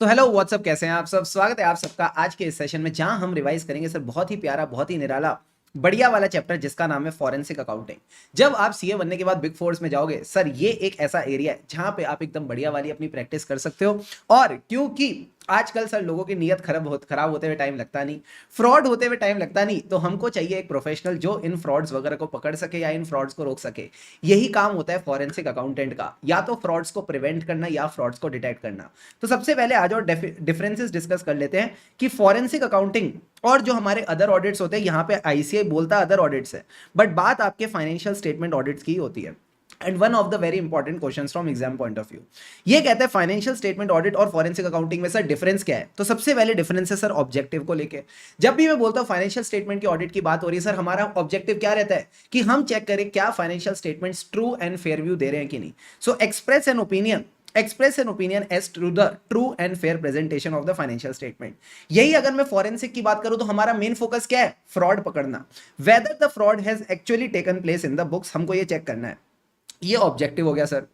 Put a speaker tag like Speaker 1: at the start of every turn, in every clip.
Speaker 1: तो hello what's up, कैसे हैं आप सब। स्वागत है आप सबका आज के इस सेशन में, जहां हम रिवाइज करेंगे सर बहुत ही प्यारा, बहुत ही निराला, बढ़िया वाला चैप्टर जिसका नाम है फॉरेंसिक अकाउंटिंग। जब आप सीए बनने के बाद बिग फोर्स में जाओगे सर, ये एक ऐसा एरिया है जहां पे आप एकदम बढ़िया वाली अपनी प्रैक्टिस कर सकते हो। और क्योंकि आजकल सर लोगों की नीयत खराब होते हुए टाइम लगता नहीं, फ्रॉड होते हुए टाइम लगता नहीं, तो हमको चाहिए एक प्रोफेशनल जो इन फ्रॉड्स वगैरह को पकड़ सके या इन फ्रॉड्स को रोक सके। यही काम होता है फॉरेंसिक अकाउंटेंट का, या तो फ्रॉड्स को प्रिवेंट करना या फ्रॉड्स को डिटेक्ट करना। तो सबसे पहले आ जाओ डिफरेंसेस डिस्कस कर लेते हैं कि फॉरेंसिक अकाउंटिंग और जो हमारे अदर ऑडिट्स होते हैं, यहाँ पे आईसीआई बोलता है अदर ऑडिट्स है, बट बात आपके फाइनेंशियल स्टेटमेंट ऑडिट्स की होती है। And one of the very important questions from exam point of view, ये कहते हैं फाइनेंशियल स्टेटमेंट ऑडिट और फॉरेंसिक अकाउंटिंग में सर डिफरेंस क्या है। तो सबसे पहले डिफरेंस है सर ऑब्जेक्टिव को लेके। जब भी मैं बोलता हूं फाइनेंशियल स्टेटमेंट की ऑडिट की बात हो रही है सर, हमारा ऑब्जेक्टिव क्या रहता है कि हम चेक करें क्या financial statements true and fair view दे रहे हैं कि नहीं। So express an opinion as to the true and fair presentation of the financial statement. यही अगर मैं फॉरेंसिक की बात करूं तो हमारा मेन फोकस क्या है, फ्रॉड पकड़ना। Weather the fraud has actually taken place in the books, हमको ये चेक करना है। ये ऑब्जेक्टिव हो गया सर,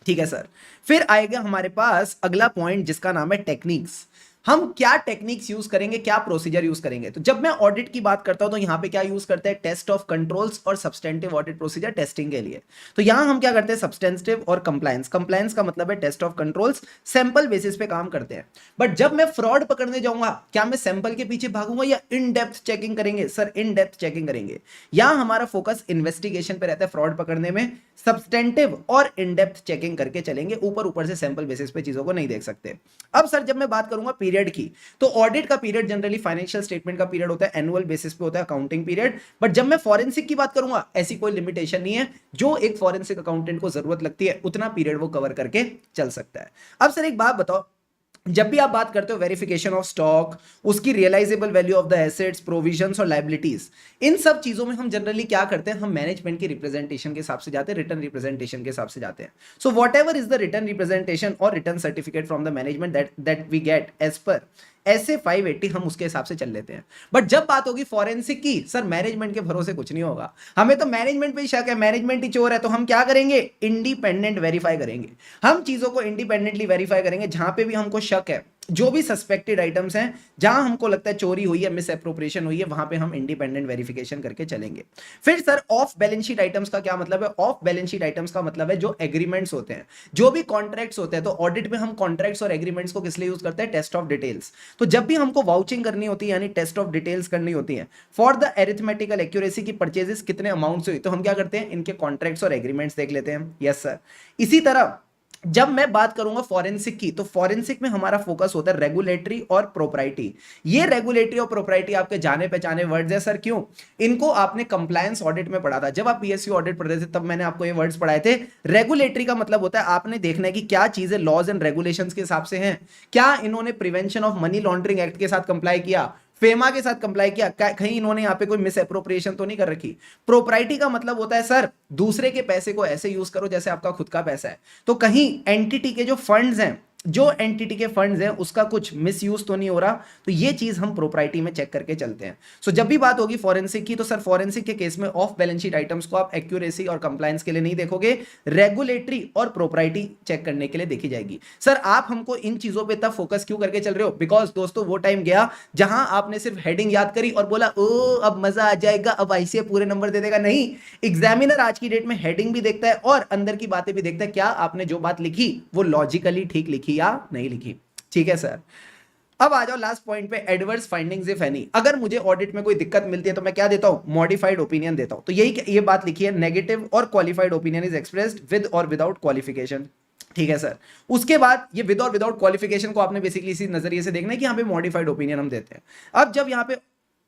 Speaker 1: ठीक है सर। फिर आएगा हमारे पास अगला पॉइंट जिसका नाम है टेक्निक्स। हम क्या टेक्निक्स यूज करेंगे, क्या प्रोसीजर यूज करेंगे। तो जब मैं ऑडिट की बात करता हूं तो यहां पे क्या यूज करते हैं, टेस्ट ऑफ कंट्रोल्स और सब्सटेंटिव ऑडिट प्रोसीजर टेस्टिंग के लिए। तो यहां हम क्या करते हैं, सब्सटेंटिव और कंप्लायंस। कंप्लायंस का मतलब है test of controls, sample basis पे काम करते हैं। बट जब मैं फ्रॉड पकड़ने जाऊंगा, क्या मैं सैंपल के पीछे भागूंगा या इन डेप्थ चेकिंग करेंगे सर, इन डेप्थ चेकिंग करेंगे। यहां हमारा फोकस इन्वेस्टिगेशन पे रहता है फ्रॉड पकड़ने में, सब्सटेंटिव और इन डेप्थ चेकिंग करके चलेंगे, ऊपर ऊपर से सैंपल बेसिस पे चीजों को नहीं देख सकते। अब सर जब मैं बात करूंगा पीरियड की, तो ऑडिट का पीरियड जनरली फाइनेंशियल स्टेटमेंट का पीरियड होता है, एनुअल बेसिस पे होता है अकाउंटिंग पीरियड। बट जब मैं फॉरेंसिक की बात करूंगा, ऐसी कोई लिमिटेशन नहीं है, जो एक फॉरेंसिक अकाउंटेंट को जरूरत लगती है उतना पीरियड वो कवर करके चल सकता है। अब सर एक बात बताओ, जब भी आप बात करते हो वेरिफिकेशन ऑफ स्टॉक, उसकी realisable value of the assets, provisions और लायबिलिटीज, इन सब चीजों में हम जनरली क्या करते हैं, हम मैनेजमेंट की रिप्रेजेंटेशन के हिसाब से जाते हैं, रिटर्न रिप्रेजेंटेशन के हिसाब से जाते हैं। So whatever is the return representation और return certificate from the management that we get as per ऐसे 580, हम उसके हिसाब से चल लेते हैं। बट जब बात होगी फॉरेंसिक की, सर मैनेजमेंट के भरोसे कुछ नहीं होगा, हमें तो मैनेजमेंट पे ही शक है, मैनेजमेंट ही चोर है। तो हम क्या करेंगे, इंडिपेंडेंट वेरीफाई करेंगे। हम चीजों को इंडिपेंडेंटली वेरीफाई करेंगे, जहां पे भी हमको शक है, जो भी सस्पेक्टेड आइटम्स हैं, जहां हमको लगता है चोरी हुई है, मिस एप्रोप्रिएशन हुई है, वहां पे हम इंडिपेंडेंट वेरिफिकेशन करके चलेंगे। फिर sir of balance sheet items का क्या मतलब है, ऑफ बैलेंस शीट आइटम्स का मतलब है जो एग्रीमेंट्स होते हैं, जो भी कॉन्ट्रैक्ट्स होते हैं। तो ऑडिट में हम कॉन्ट्रैक्ट्स और एग्रीमेंट्स को किस लिए यूज करते हैं, टेस्ट ऑफ डिटेल्स। तो जब भी हमको वाउचिंग करनी होती है, यानी टेस्ट ऑफ डिटेल्स करनी होती है फॉर द एरिथमेटिकल एक्यूरेसी की परचेजेस कितने अमाउंट से हुई, तो हम क्या करते हैं, इनके कॉन्ट्रैक्ट्स और एग्रीमेंट्स देख लेते हैं। Yes sir. इसी तरह जब मैं बात करूंगा फॉरेंसिक की, तो फॉरेंसिक में हमारा फोकस होता है रेगुलेटरी और प्रोप्राइटी। ये रेगुलेटरी और प्रोप्राइटी आपके जाने पहचाने वर्ड्स है सर, क्यों, इनको आपने कंप्लायंस ऑडिट में पढ़ा था। जब आप पीएसयू ऑडिट पढ़ रहे थे तब मैंने आपको ये वर्ड्स पढ़ाए थे। रेगुलेटरी का मतलब होता है आपने देखना है कि क्या चीजें लॉज एंड रेगुलेशंस के हिसाब से हैं, क्या इन्होंने prevention of money laundering act के साथ कंप्लाई किया, फेमा के साथ कंप्लाई किया, कहीं इन्होंने यहां पे कोई मिस एप्रोप्रिएशन तो नहीं कर रखी। प्रोप्राइटी का मतलब होता है सर, दूसरे के पैसे को ऐसे यूज करो जैसे आपका खुद का पैसा है। तो कहीं एंटिटी के जो फंड्स हैं, उसका कुछ मिस यूज तो नहीं हो रहा। तो ये चीज हम प्रोप्राइटी में चेक करके चलते हैं। सो जब भी बात होगी फॉरेंसिक की, तो सर फॉरेंसिक के केस में ऑफ बैलेंस शीट आइटम्स को आप एक्यूरेसी और कंप्लायंस के लिए नहीं देखोगे, रेगुलेटरी और प्रोप्राइटी चेक करने के लिए देखी जाएगी। सर आप हमको इन चीजों पे तब फोकस क्यों करके चल रहे हो, बिकॉज दोस्तों वो टाइम गया जहां आपने सिर्फ हेडिंग याद करी और बोला ओ अब मजा आ जाएगा, अब आईसीए पूरे नंबर दे देगा। नहीं, एग्जामिनर आज की डेट में हेडिंग भी देखता है और अंदर की बातें भी देखता है, क्या आपने जो बात लिखी वो लॉजिकली ठीक लिखी या नहीं लिखी। ठीक है सर। अब आ जाओ लास्ट पॉइंट पे, एडवर्स फाइंडिंग्स इफ एनी। अगर मुझे ऑडिट में कोई दिक्कत मिलती है तो मैं क्या देता हूं, मॉडिफाइड ओपिनियन देता हूं। तो यही ये बात लिखी है, नेगेटिव और qualified opinion is expressed with और विदाउट क्वालिफिकेशन। ठीक है सर। उसके बाद ये विद और विदाउट क्वालिफिकेशन को आपने बेसिकली इसी नजरिए से देखना है कि यहां पे मॉडिफाइड ओपिनियन हम देते हैं। अब जब यहां पे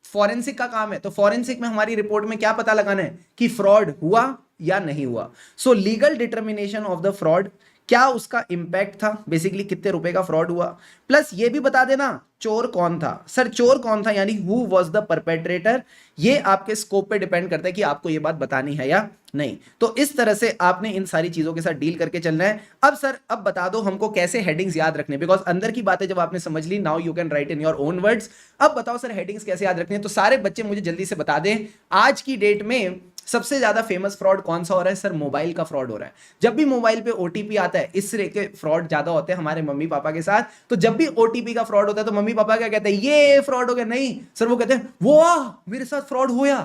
Speaker 1: फॉरेंसिक का काम है, तो फॉरेंसिक में हमारी रिपोर्ट में क्या पता लगाना है कि फ्रॉड हुआ या नहीं हुआ। सो legal determination of the fraud, क्या उसका इंपैक्ट था, बेसिकली कितने रुपए का फ्रॉड हुआ, प्लस ये भी बता देना चोर कौन था। सर चोर कौन था यानी हु वाज द परपेट्रेटर, ये आपके स्कोप पे डिपेंड करता है कि आपको ये बात बतानी है या नहीं। तो इस तरह से आपने इन सारी चीजों के साथ डील करके चलना है। अब सर अब बता दो हमको कैसे हेडिंग्स याद रखने, बिकॉज अंदर की बातें जब आपने समझ ली, now you can write in your own words. अब बताओ सर हेडिंग्स कैसे याद रखने, तो सारे बच्चे मुझे जल्दी से बता दें आज की डेट में सबसे ज्यादा फेमस फ्रॉड कौन सा हो रहा है सर? मोबाइल का फ्रॉड हो रहा है। जब भी मोबाइल पे ओटीपी आता है, इस तरह के फ्रॉड ज्यादा होते हैं हमारे मम्मी पापा के साथ। तो जब भी ओटीपी का फ्रॉड होता है तो मम्मी पापा क्या कहते हैं? ये फ्रॉड हो गया। नहीं सर, वो कहते हैं वो मेरे साथ फ्रॉड हुआ,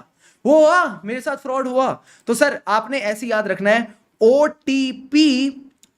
Speaker 1: वो मेरे साथ फ्रॉड हुआ। तो सर आपने ऐसे याद रखना है, ओटीपी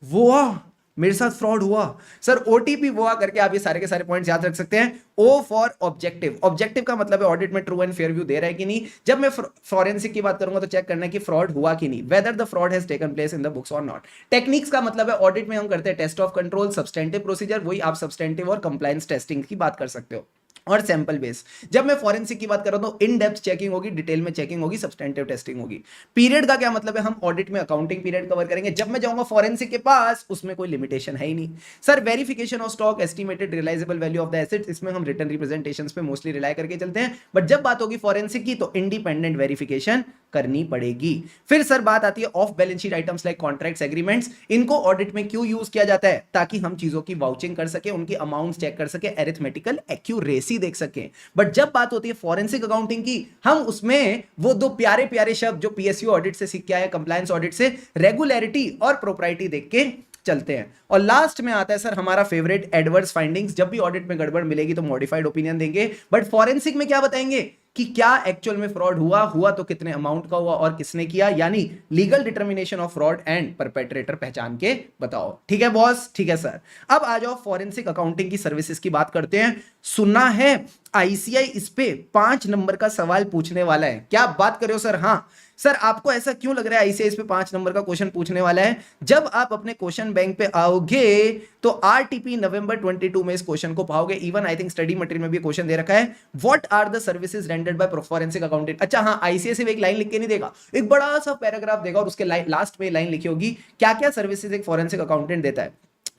Speaker 1: वो मेरे साथ फ्रॉड हुआ। सर ओटीपी वो करके आप ये सारे के सारे पॉइंट्स याद रख सकते हैं। O for objective. ऑब्जेक्टिव का मतलब है ऑडिट में ट्रू एंड फेयर व्यू दे रहा है कि नहीं। जब मैं फॉरेंसिक की बात करूंगा तो चेक करना है कि फ्रॉड हुआ कि नहीं, whether the fraud has taken place in the books और नॉट। टेक्निक्स का मतलब है ऑडिट में हम करते हैं test of control, substantive procedure, वही आप सब्सटेंटिव और कंप्लायंस टेस्टिंग की बात कर सकते हो, और सैंपल बेस। जब मैं फॉरेंसिक की बात कर रहा हूं तो इन डेप्थ चेकिंग होगी, डिटेल में चेकिंग होगी, सब्सटेंटिव टेस्टिंग होगी। पीरियड का क्या मतलब है? हम ऑडिट में अकाउंटिंग पीरियड कवर करेंगे। जब मैं जाऊंगा फॉरेंसिक के पास, उसमें कोई लिमिटेशन है ही नहीं। Sir verification of stock, estimated realisable value of the assets, इसमें हम रिटर्न रिप्रेजेंटेशंस पे मोस्टली रिलाई करके चलते हैं। बट जब बात होगी फॉरेंसिक की तो इंडिपेंडेंट वेरिफिकेशन करनी पड़ेगी। फिर सर बात आती है of balance sheet items like contracts, agreements. इनको ऑडिट में क्यों यूज किया जाता है? ताकि हम चीजों की वाउचिंग कर सके, उनकी अमाउंट चेक कर सके, एरिथमेटिकल एक्यूरेसी देख सके। बट जब बात होती है फॉरेंसिक अकाउंटिंग की, हम उसमें वो दो प्यारे प्यारे शब्द जो पीएसयू ऑडिट से सीख के आए, कंप्लायंस ऑडिट से, रेगुलरिटी और प्रोप्राइटी देख के चलते हैं। और लास्ट में आता है सर हमारा फेवरेट, एडवर्स फाइंडिंग्स। जब भी ऑडिट में गड़बड़ मिलेगी तो मॉडिफाइड ओपिनियन देंगे। बट फॉरेंसिक में क्या बताएंगे कि क्या एक्चुअल में फ्रॉड हुआ तो कितने अमाउंट का हुआ और किसने किया, यानी legal determination of fraud and perpetrator पहचान के बताओ। ठीक है बॉस? ठीक है सर। अब आ जाओ फॉरेंसिक अकाउंटिंग की सर्विसेज की बात करते हैं। सुना है आईसीआई इस पे 5 नंबर का सवाल पूछने वाला है। क्या बात कर रहे हो सर? हाँ सर, आपको ऐसा क्यों लग रहा है आईसीआई इस पे 5 नंबर का क्वेश्चन पूछने वाला है? जब आप अपने क्वेश्चन बैंक पे आओगे तो आरटीपी नवंबर 22 में इस क्वेश्चन को पाओगे। Even I think study material में भी क्वेश्चन दे रखा है, what are the services rendered by forensic accountant. अच्छा हाँ, आईसीआई सिर्फ एक लाइन लिख के नहीं देगा, एक बड़ा सा पैराग्राफ देगा और उसके लास्ट में लाइन लिखी होगी क्या क्या सर्विसेज एक फॉरेंसिक अकाउंटेंट देता है।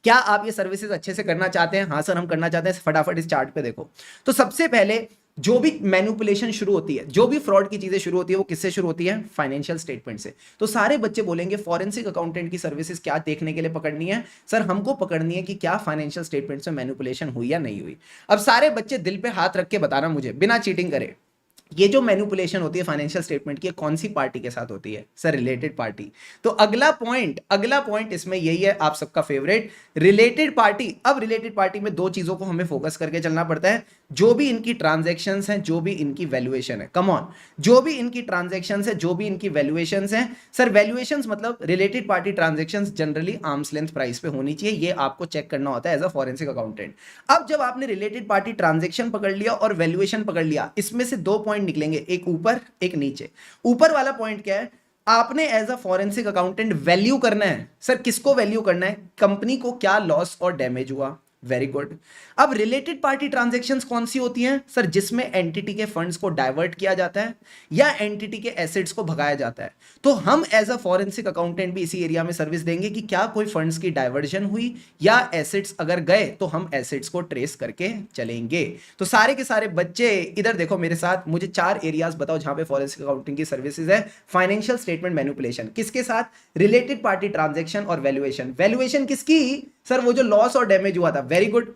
Speaker 1: क्या आप ये सर्विसेज अच्छे से करना चाहते हैं? हाँ सर हम करना चाहते हैं। फटाफट इस चार्ट पे देखो। तो सबसे पहले जो भी मैनिपुलेशन शुरू होती है, जो भी फ्रॉड की चीजें शुरू होती है, वो किससे शुरू होती है? फाइनेंशियल स्टेटमेंट से। तो सारे बच्चे बोलेंगे फॉरेंसिक अकाउंटेंट की सर्विसेज क्या देखने के लिए पकड़नी है? सर हमको पकड़नी है कि क्या फाइनेंशियल स्टेटमेंट से मैनिपुलेशन हुई या नहीं हुई। अब सारे बच्चे दिल पे हाथ रख के बताना मुझे, बिना चीटिंग करे, ये जो मैनिपुलेशन होती है फाइनेंशियल स्टेटमेंट की, कौन सी पार्टी के साथ होती है? Sir related party. तो अगला पॉइंट इसमें यही है, आप सबका फेवरेट, रिलेटेड पार्टी। अब रिलेटेड पार्टी में दो चीजों को हमें फोकस करके चलना पड़ता है, जो भी इनकी ट्रांजैक्शंस हैं, जो भी इनकी वैल्यूएशन है। कम ऑन, जो भी इनकी ट्रांजैक्शंस है, जो भी इनकी वैल्यूएशंस हैं। सर वैल्यूएशंस मतलब related party transactions generally arms length price पे होनी चाहिए, ये आपको चेक करना होता है एज अ फॉरेंसिक अकाउंटेंट। अब जब आपने रिलेटेड पार्टी ट्रांजैक्शन पकड़ लिया और वैल्यूएशन पकड़ लिया, इसमें से दो पॉइंट निकलेंगे, एक ऊपर एक नीचे। ऊपर वाला पॉइंट क्या है? आपने as a forensic accountant value करना है। सर किसको वैल्यू करना है? कंपनी को क्या लॉस और डैमेज हुआ। Very good. अब रिलेटेड पार्टी ट्रांजैक्शंस कौन सी होती हैं? सर जिसमें एंटिटी के फंड्स को डाइवर्ट किया जाता है या एंटिटी के एसेट्स को भगाया जाता है। तो हम एज अ फॉरेंसिक अकाउंटेंट भी इसी एरिया में सर्विस देंगे कि क्या कोई फंड्स की डाइवर्जन हुई या एसेट्स अगर गए तो हम एसेट्स को ट्रेस करके चलेंगे। तो सारे के सारे बच्चे इधर देखो मेरे साथ, मुझे 4 एरियाज बताओ जहां पे फॉरेंसिक अकाउंटिंग की सर्विसेज है। फाइनेंशियल स्टेटमेंट मैनिपुलेशन किसके साथ? रिलेटेड पार्टी ट्रांजैक्शन और वैल्यूएशन। वैल्यूएशन किसकी? सर वो जो लॉस और डैमेज हुआ था। वेरी गुड,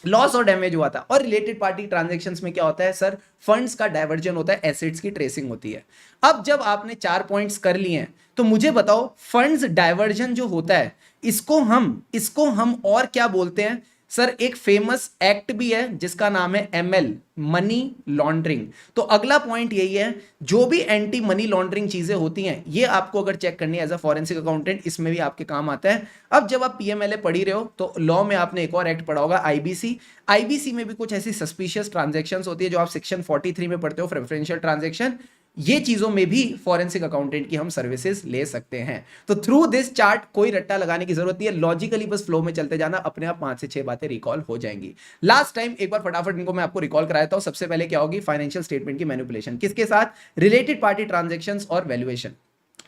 Speaker 1: लॉस और डैमेज हुआ था। और रिलेटेड पार्टी ट्रांजैक्शंस में क्या होता है? सर फंड्स का डाइवर्जन होता है, एसेट्स की ट्रेसिंग होती है। अब जब आपने 4 पॉइंट्स कर लिए हैं तो मुझे बताओ फंड्स डाइवर्जन जो होता है इसको हम और क्या बोलते हैं? सर एक फेमस एक्ट भी है जिसका नाम है एमएल, मनी लॉन्ड्रिंग। तो अगला पॉइंट यही है, जो भी एंटी मनी लॉन्ड्रिंग चीजें होती हैं ये आपको अगर चेक करनी है एज अ फॉरेंसिक अकाउंटेंट, इसमें भी आपके काम आता है। अब जब आप पीएमएलए पढ़ ही रहे हो तो लॉ में आपने एक और एक्ट पढ़ा होगा, आईबीसी। आईबीसी में भी कुछ ऐसी सस्पिशियस ट्रांजैक्शंस होती है जो आप सेक्शन 43 में पढ़ते हो, प्रेफरेंशियल ट्रांजैक्शन। ये चीजों में भी फॉरेंसिक अकाउंटेंट की हम सर्विसेज ले सकते हैं। तो थ्रू दिस चार्ट कोई रट्टा लगाने की जरूरत नहीं है, लॉजिकली बस फ्लो में चलते जाना, अपने आप 5 से 6 बातें रिकॉल हो जाएंगी। लास्ट टाइम एक बार फटाफट इनको मैं आपको रिकॉल कराता हूं। सबसे पहले क्या होगी? फाइनेंशियल स्टेटमेंट की मैनिपुलेशन किसके साथ? रिलेटेड पार्टी ट्रांजैक्शंस और वैल्यूएशन।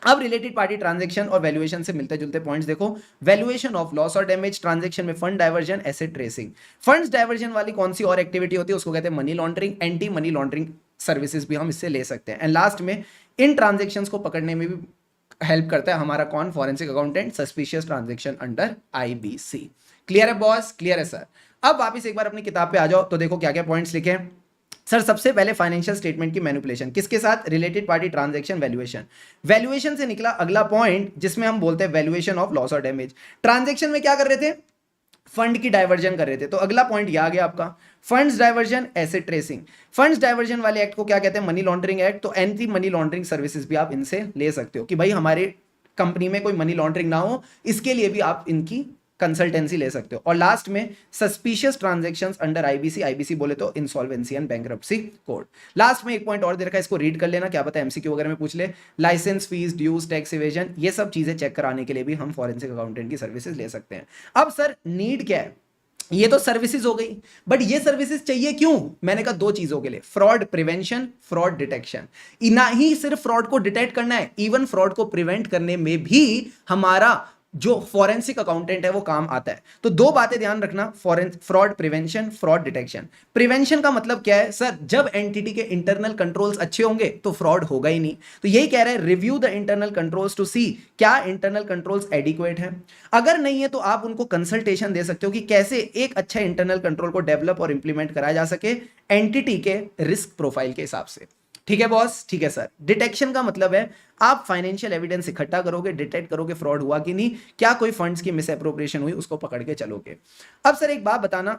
Speaker 1: अब रिलेटेड पार्टी ट्रांजैक्शन और वैल्यूएशन से मिलते जुलते पॉइंट्स देखो। वैल्यूएशन ऑफ लॉस और डैमेज, ट्रांजैक्शन में fund diversion, asset tracing. Funds diversion वाली कौन सी और एक्टिविटी होती है? उसको कहते हैं money laundering. Anti money laundering services भी हम इससे ले सकते हैं। एंड लास्ट में इन ट्रांजैक्शंस को पकड़ने में भी हेल्प करता है हमारा कौन? Forensic accountant, suspicious transaction under IBC. Clear है बॉस? क्लियर है सर। अब वापिस एक बार अपनी किताब पे आ जाओ तो देखो क्या क्या पॉइंट्स लिखे हैं। सर सबसे पहले फाइनेंशियल स्टेटमेंट की मैनिपुलेशन किसके साथ, related party transaction valuation. Valuation से निकला अगला पॉइंट जिसमें हम बोलते हैं वैल्यूएशन ऑफ लॉस और डैमेज। ट्रांजैक्शन में क्या कर रहे थे, फंड की डाइवर्जन कर रहे थे, तो अगला पॉइंट ये आ गया आपका funds diversion asset tracing. Funds diversion वाले एक्ट को क्या कहते हैं, मनी लॉन्ड्रिंग एक्ट। तो एंटी मनी लॉन्ड्रिंग सर्विसेज भी आप इनसे ले सकते हो कि भाई हमारे कंपनी में कोई मनी लॉन्ड्रिंग ना हो, इसके लिए भी आप इनकी कंसल्टेंसी ले सकते हो। और लास्ट में suspicious transactions under IBC, IBC बोले तो insolvency and bankruptcy code. Last में एक पॉइंट और दे रखा है, इसको रीड कर लेना, क्या पता एमसीक्यू वगैरह में पूछ ले। Licence fees, dues, tax evasion, ये सब चीजें चेक कराने के लिए भी हम फॉरेंसिक अकाउंटेंट की सर्विसेज ले सकते हैं। अब सर नीड क्या है, ये तो सर्विसेज हो गई, बट ये सर्विसेज चाहिए क्यों, मैंने कहा दो चीजों के लिए, फ्रॉड प्रिवेंशन, फ्रॉड डिटेक्शन। ना ही सिर्फ फ्रॉड को डिटेक्ट करना है, इवन फ्रॉड को प्रिवेंट करने में भी हमारा जो फॉरेंसिक अकाउंटेंट है वो काम आता है। तो दो बातें ध्यान रखना, fraud prevention, fraud detection. Prevention का मतलब क्या है सर, जब एंटिटी के इंटरनल कंट्रोल्स अच्छे होंगे तो फ्रॉड होगा ही नहीं। तो यही कह रहे हैं, review the internal controls to see क्या इंटरनल कंट्रोल्स एडिक्वेट है। अगर नहीं है तो आप उनको कंसल्टेशन दे सकते हो कि कैसे एक अच्छा इंटरनल कंट्रोल को डेवलप और इंप्लीमेंट कराया जा सके एंटिटी के रिस्क प्रोफाइल के हिसाब से। ठीक है बॉस, ठीक है सर। डिटेक्शन का मतलब है आप फाइनेंशियल एविडेंस इकट्ठा करोगे, डिटेक्ट करोगे फ्रॉड हुआ कि नहीं, क्या कोई फंड्स की मिस एप्रोप्रिएशन हुई, उसको पकड़ के चलोगे। अब सर एक बात बताना,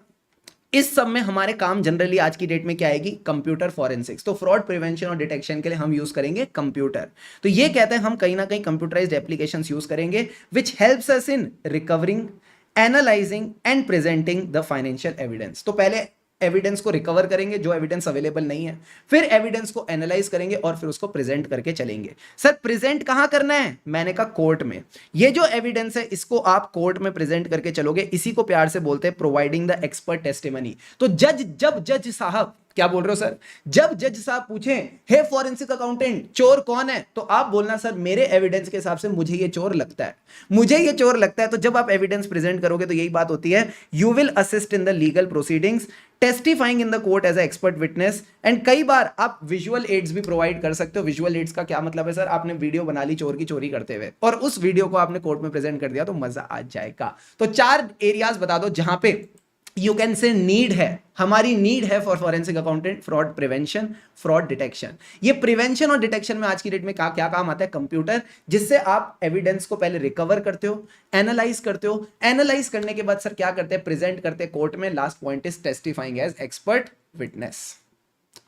Speaker 1: इस सब में हमारे काम जनरली आज की डेट में क्या आएगी, कंप्यूटर फॉरेंसिक्स। तो फ्रॉड प्रिवेंशन और डिटेक्शन के लिए हम यूज करेंगे कंप्यूटर। तो ये कहते हैं हम कहीं ना कहीं कंप्यूटराइज्ड एप्लीकेशंस यूज करेंगे which helps us in recovering, analysing and presenting the financial evidence. तो पहले एविडेंस को रिकवर करेंगे जो एविडेंस अवेलेबल नहीं है, फिर एविडेंस को एनालाइज करेंगे और फिर उसको प्रेजेंट करके चलेंगे। सर प्रेजेंट कहां करना है, मैंने कहा कोर्ट में। ये जो एविडेंस है इसको आप कोर्ट में प्रेजेंट करके चलोगे, इसी को प्यार से बोलते हैं प्रोवाइडिंग द एक्सपर्ट टेस्टिमनी। तो जब जज साहब, क्या बोल रहे हो सर, जब जज साहब पूछें हे फॉरेंसिक अकाउंटेंट चोर कौन है, तो आप बोलना सर मेरे एविडेंस के हिसाब से मुझे ये चोर लगता है, मुझे ये चोर लगता है। तो जब आप एविडेंस प्रेजेंट करोगे तो यही बात होती है, you will assist in the legal proceedings, testifying in the court as a expert witness. And कई बार आप विजुअल एड्स भी प्रोवाइड कर सकते हो। विजुअल एड्स का क्या मतलब है सर, आपने वीडियो बना ली चोर की चोरी करते हुए और उस वीडियो को आपने कोर्ट में प्रेजेंट कर दिया तो मजा आ जाएगा। तो 4 एरियाज बता दो जहां पे यू कैन से नीड है, हमारी नीड है for forensic accountant, fraud prevention, fraud detection. ये प्रिवेंशन और डिटेक्शन में आज की डेट में क्या काम आता है, कंप्यूटर, जिससे आप एविडेंस को पहले रिकवर करते हो, एनालाइज करते हो, एनालाइज करने के बाद सर क्या करते हैं, प्रेजेंट करते हैं कोर्ट में। Last point is testifying as expert witness.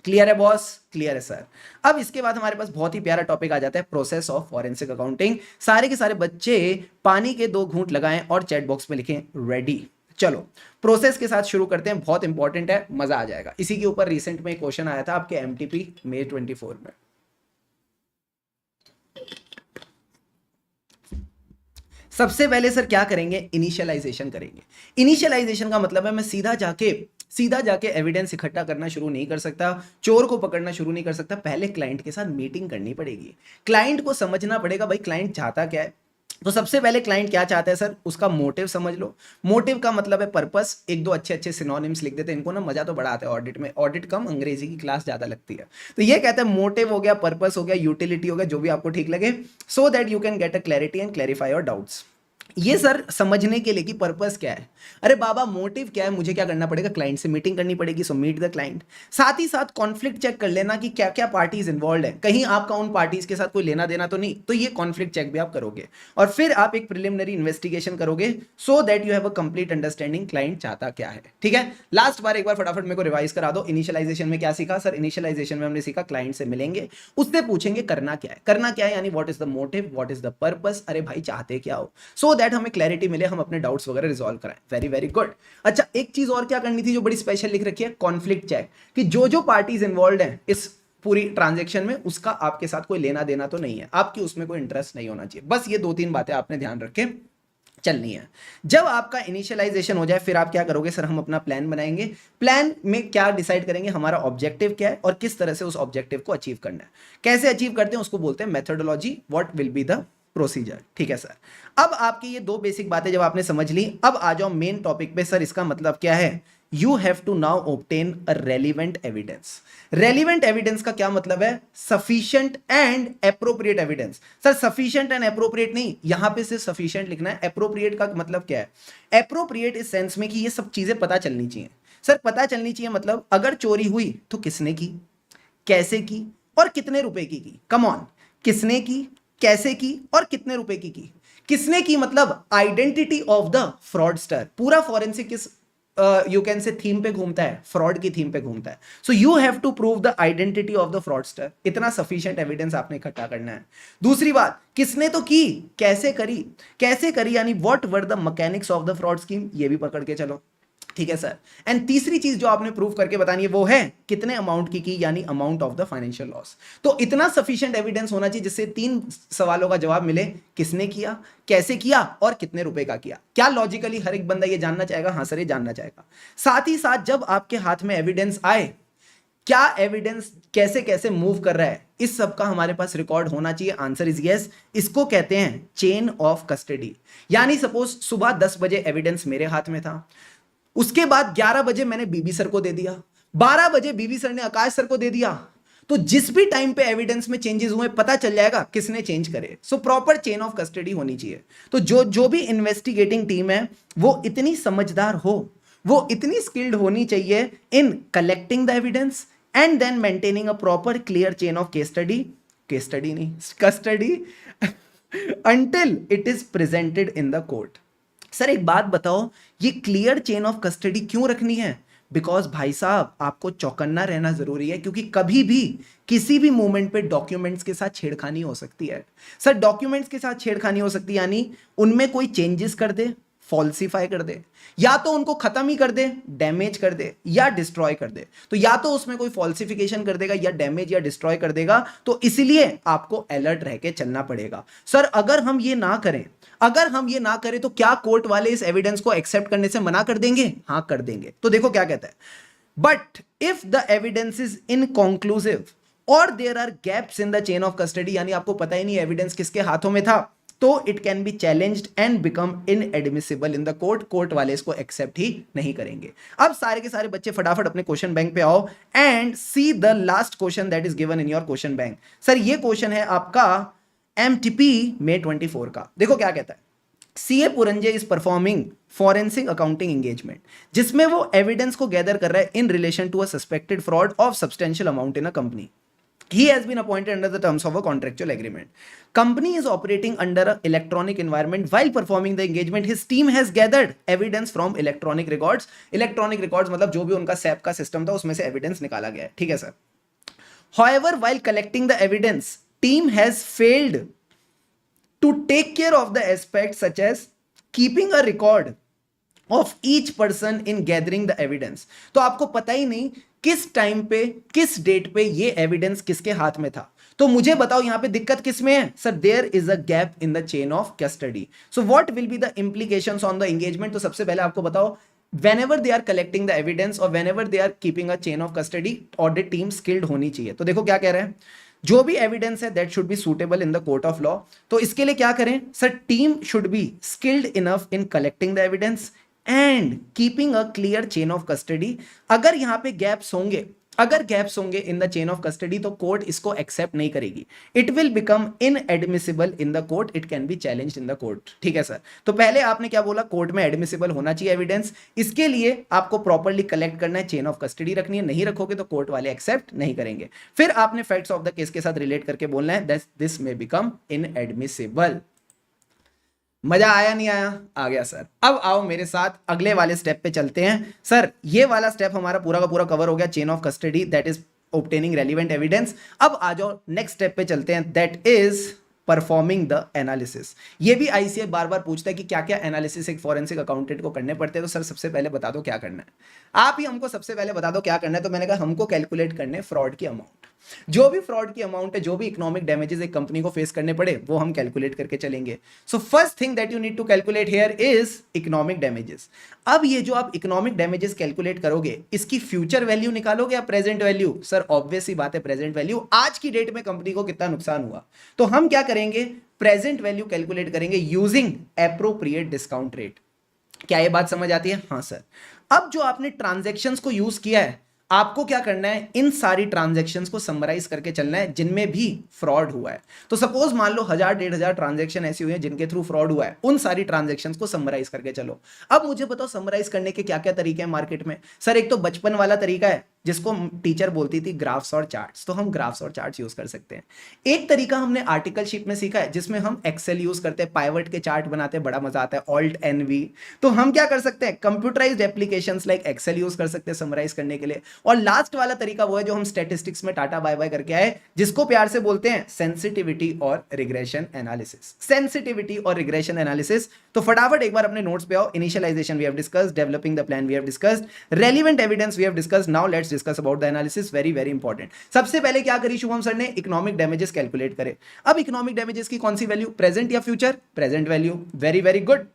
Speaker 1: Clear है बॉस, क्लियर है सर। अब इसके बाद हमारे पास बहुत ही प्यारा टॉपिक आ जाता है, प्रोसेस ऑफ फॉरेंसिक अकाउंटिंग। सारे के सारे बच्चे पानी के 2 घूंट लगाएं और चैट बॉक्स में लिखें रेडी। चलो प्रोसेस के साथ शुरू करते हैं, बहुत इंपॉर्टेंट है, मजा आ जाएगा। इसी के ऊपर रिसेंट में एक क्वेश्चन आया था आपके एमटीपी May 24 में। सबसे पहले सर क्या करेंगे, इनिशियलाइजेशन करेंगे। इनिशियलाइजेशन का मतलब है मैं सीधा जाके एविडेंस इकट्ठा करना शुरू नहीं कर सकता, चोर को पकड़ना शुरू नहीं कर सकता। पहले क्लाइंट के साथ मीटिंग करनी पड़ेगी, क्लाइंट को समझना पड़ेगा भाई क्लाइंट चाहता क्या है। तो सबसे पहले क्लाइंट क्या चाहता है सर, उसका मोटिव समझ लो। मोटिव का मतलब है पर्पस। 1-2 अच्छे सिनोनिम्स लिख देते हैं, इनको ना मजा तो बड़ा आता है ऑडिट में, ऑडिट कम अंग्रेजी की क्लास ज्यादा लगती है। तो ये कहता है मोटिव हो गया, पर्पस हो गया, यूटिलिटी हो गया, जो भी आपको ठीक लगे, so that you can get a clarity and clarify your doubts. ये सर समझने के लिए कि पर्पस क्या है। अरे बाबा मोटिव क्या है, मुझे क्या करना पड़ेगा, क्लाइंट से मीटिंग करनी पड़ेगी, सो मीट द क्लाइंट। साथ ही साथ कॉन्फ्लिक्ट चेक कर लेना कि क्या क्या पार्टीज इन्वॉल्व है, कहीं आपका उन पार्टीज के साथ कोई लेना देना तो नहीं, तो ये कॉन्फ्लिक्ट चेक भी आप करोगे। और फिर आप एक प्रिलिमिनरी इन्वेस्टिगेशन करोगे so that you have a complete understanding client चाहता क्या है। ठीक है, लास्ट बार एक बार फटाफट मेरे को रिवाइज करा दो। इनिशियलाइजेशन में क्या सीखा सर, इनिशियलाइजेशन में हमने सीखा क्लाइंट से मिलेंगे, उससे पूछेंगे करना क्या है, करना क्या है यानी what is the motive, what is the purpose, अरे भाई चाहते क्या हो, सो दैट हमें क्लैरिटी मिले, हम अपने डाउट्स वगैरह रिजॉल्व कराएं। Very very good. अच्छा एक चीज और क्या करनी थी जो बड़ी स्पेशल लिख रखी है, कॉन्फ्लिक्ट चेक, कि जो पार्टीज इन्वॉल्व हैं इस पूरी ट्रांजैक्शन में उसका आपके साथ कोई लेना देना तो नहीं है, आपकी उसमें कोई इंटरेस्ट नहीं होना चाहिए। बस ये 2-3 बातें आपने ध्यान रख के चलनी है। जब आपका इनिशियलाइजेशन हो जाए फिर आप क्या करोगे सर, हम अपना प्लान बनाएंगे। प्लान में क्या डिसाइड करेंगे, हमारा ऑब्जेक्टिव क्या है और किस तरह से उस ऑब्जेक्टिव को अचीव करना है। कैसे अचीव करते हैं उसको बोलते हैं methodology, what will be the procedure. ठीक है सर, अब आपकी ये 2 बेसिक बातें जब आपने समझ ली, अब आ जाओ मेन टॉपिक पे। सर इसका मतलब क्या है, you have to now obtain a relevant evidence. Relevant evidence का क्या मतलब है, sufficient and appropriate evidence. Sir sufficient and appropriate नहीं, यहां पे सिर्फ सफिशिएंट लिखना है। एप्रोप्रिएट का मतलब क्या है, एप्रोप्रिएट इस सेंस में कि ये सब चीजें पता चलनी चाहिए। सर पता चलनी चाहिए, मतलब अगर चोरी हुई तो किसने की, कैसे की और कितने रुपए की। कम ऑन, किसने की, कैसे की और कितने रुपए की। किसने की मतलब आइडेंटिटी ऑफ द फ्रॉडस्टर। पूरा फॉरेंसिक किस यू कैन से थीम पे घूमता है, फ्रॉड की थीम पे घूमता है। So you have to prove the identity of the fraudster. इतना सफिशिएंट एविडेंस आपने इकट्ठा करना है। दूसरी बात, किसने तो की, कैसे करी। कैसे करी यानी what were the mechanics of the fraud scheme, ये भी पकड़ के चलो, ठीक है सर। एंड तीसरी चीज जो आपने प्रूव करके बतानी है वो है कितने अमाउंट की यानी amount of the financial loss. तो इतना सफिशिएंट एविडेंस होना चाहिए जिससे 3 सवालों का जवाब मिले, किसने किया, कैसे किया और कितने रुपए का किया। क्या लॉजिकली हर एक बंदा ये जानना चाहेगा? हाँ सर ये जानना चाहेगा। साथ ही साथ जब आपके हाथ में एविडेंस आए, क्या एविडेंस कैसे कैसे मूव कर रहा है, इस सब का हमारे पास रिकॉर्ड होना चाहिए। Answer is yes. इसको कहते हैं चेन ऑफ कस्टडी। यानी सपोज सुबह 10 बजे एविडेंस मेरे हाथ में था, उसके बाद 11 बजे मैंने बीबी सर को दे दिया, 12 बजे बीबी सर ने आकाश सर को दे दिया, तो जिस भी टाइम पे एविडेंस में चेंजेस हुए पता चल जाएगा किसने चेंज करे। So proper chain of custody होनी चाहिए। तो जो भी इन्वेस्टिगेटिंग टीम है वो इतनी समझदार हो, वो इतनी स्किल्ड होनी चाहिए in collecting the evidence and then maintaining a proper clear chain of case study नहीं custody until it is presented in the court. Sir एक बात बताओ, ये क्लियर चेन ऑफ कस्टडी क्यों रखनी है? बिकॉज भाई साहब आपको चौकन्ना रहना जरूरी है, क्योंकि कभी भी किसी भी मोमेंट पे डॉक्यूमेंट्स के साथ छेड़खानी हो सकती है। सर डॉक्यूमेंट्स के साथ छेड़खानी हो सकती है यानी उनमें कोई चेंजेस कर दे, फॉल्सिफाई कर दे, या तो उनको खत्म ही कर दे, डैमेज कर दे या डिस्ट्रॉय कर दे। तो या तो उसमें कोई फॉल्सिफिकेशन कर देगा या डैमेज या डिस्ट्रॉय कर देगा, तो इसलिए आपको अलर्ट रह के चलना पड़ेगा। सर अगर हम ये ना करें, तो क्या कोर्ट वाले इस एविडेंस को एक्सेप्ट करने से मना कर देंगे? हाँ कर देंगे। तो देखो क्या कहता है, but if the evidence is inconclusive और there are gaps in the chain of custody, यानी आपको पता ही नहीं एविडेंस किसके हाथों में था, तो it can be challenged and become inadmissible in the court. Court वाले इसको एक्सेप्ट ही नहीं करेंगे। अब सारे के सारे बच्चे फटाफट अपने क्वेश्चन बैंक पे आओ and see the last question that is given in your question bank. Sir ये क्वेश्चन है आपका एमटीपी May 24 का। देखो क्या कहता है, CA Puranje is performing forensic accounting engagement, जिसमें वो एविडेंस को गैदर कर रहा है in relation to a suspected fraud of substantial amount in a company. He has been appointed under the terms of a contractual agreement. Company is operating under an electronic environment. While performing the engagement, his team has gathered evidence from electronic records. Electronic records मतलब जो भी उनका SAP का system था उसमें से evidence निकाला गया है, ठीक है sir. However, while collecting the evidence, team has failed to take care of the aspects such as keeping a record of each person in gathering the evidence. तो आपको पता ही नहीं किस टाइम पे किस डेट पे ये एविडेंस किसके हाथ में था. तो मुझे बताओ यहां पे दिक्कत किस में है? Sir there is a gap in the chain of custody. So what will be the implications on the engagement? तो सबसे पहले आपको बताओ, whenever they are collecting the evidence और whenever they are keeping a chain of custody, audit team skilled होनी चाहिए. तो देखो क्या कह रहे हैं, जो भी एविडेंस है that should be suitable in the court of law. तो इसके लिए क्या करें sir? Team should be skilled enough in collecting the evidence and keeping a clear chain of custody. अगर यहां पे गैप्स होंगे इन द चेन ऑफ कस्टडी तो कोर्ट इसको एक्सेप्ट नहीं करेगी. It will become inadmissible in the court, it can be challenged in the court. ठीक है सर. तो पहले आपने क्या बोला, कोर्ट में एडमिसिबल होना चाहिए एविडेंस. इसके लिए आपको प्रॉपर्ली कलेक्ट करना है, चेन ऑफ कस्टडी रखनी है. नहीं रखोगे तो कोर्ट वाले एक्सेप्ट नहीं करेंगे. फिर आपने फैक्ट्स ऑफ द केस के साथ रिलेट करके बोलना है that this may become inadmissible. मजा आया नहीं आया? आ गया सर. अब आओ मेरे साथ अगले वाले स्टेप पे चलते हैं. सर ये वाला स्टेप हमारा पूरा का पूरा कवर हो गया, chain of custody that is obtaining relevant evidence. अब आ जाओ नेक्स्ट स्टेप पे चलते हैं that is performing the analysis. ये भी आईसीए बार बार पूछता है कि क्या क्या एनालिसिस एक फॉरेंसिक अकाउंटेंट को करने पड़ते हैं. तो सर सबसे पहले बता दो क्या करना है. आप ही हमको सबसे पहले बता दो क्या करना है. तो मैंने कहा हमको कैलकुलेट करने फ्रॉड की अमाउंट. जो भी फ्रॉड की अमाउंट है, जो भी इकोनॉमिक डैमेजेस एक कंपनी को फेस करने पड़े वो हम कैलकुलेट करके चलेंगे. So first thing that you need to calculate here is economic damages. अब ये जो आप इकोनॉमिक डैमेजेस कैलकुलेट करोगे इसकी फ्यूचर वैल्यू निकालोगे या प्रेजेंट वैल्यू? सर ऑब्वियस ही बात है प्रेजेंट वैल्यू. आज की डेट में कंपनी को कितना नुकसान हुआ, तो हम क्या करेंगे, प्रेजेंट वैल्यू कैलकुलेट करेंगे यूजिंग एप्रोप्रिएट डिस्काउंट रेट. क्या ये बात समझ आती है? हाँ सर. अब जो आपने ट्रांजैक्शंस को यूज किया है, आपको क्या करना है, इन सारी ट्रांजैक्शंस को समराइज करके चलना है जिनमें भी फ्रॉड हुआ है। तो सपोज मान लो 1000-1500 ट्रांजैक्शन ऐसी हुई है जिनके थ्रू फ्रॉड हुआ है, उन सारी ट्रांजैक्शंस को समराइज करके चलो। अब मुझे बताओ समराइज करने के क्या क्या तरीके हैं मार्केट में। सर एक तो बचपन वाला तरीका है जिसको टीचर बोलती थी ग्राफ्स और चार्ट्स, तो हम ग्राफ्स और चार्ट्स यूज कर सकते हैं। एक तरीका हमने आर्टिकलशिप में सीखा है जिसमें हम एक्सेल यूज करते हैं, पाइवट के चार्ट बनाते हैं, बड़ा मजा आता है, ऑल्ट एनवी। तो हम क्या कर सकते हैं, computerised applications like Excel use कर सकते हैं समराइज करने के लिए। और लास्ट वाला तरीका वो है जो हम स्टैटिस्टिक्स में टाटा बाय बाय करके आए, जिसको प्यार से बोलते हैं सेंसिटिविटी और रिग्रेशन एनालिसिस। सेंसिटिविटी और रिग्रेशन एनालिसिस। तो फटाफट एक बार अपने नोट्स पे आओ। Initialisation we have discussed, developing the plan we have discussed, relevant evidence we have discussed, now let's discuss about the analysis. Very very important. सबसे पहले क्या करी शुभम सर ने, इकोनॉमिक डैमेजेस कैलकुलेट करे। अब इकोनॉमिक डैमेजेस की कौन सी वैल्यू, प्रेजेंट या future, present value, very very good,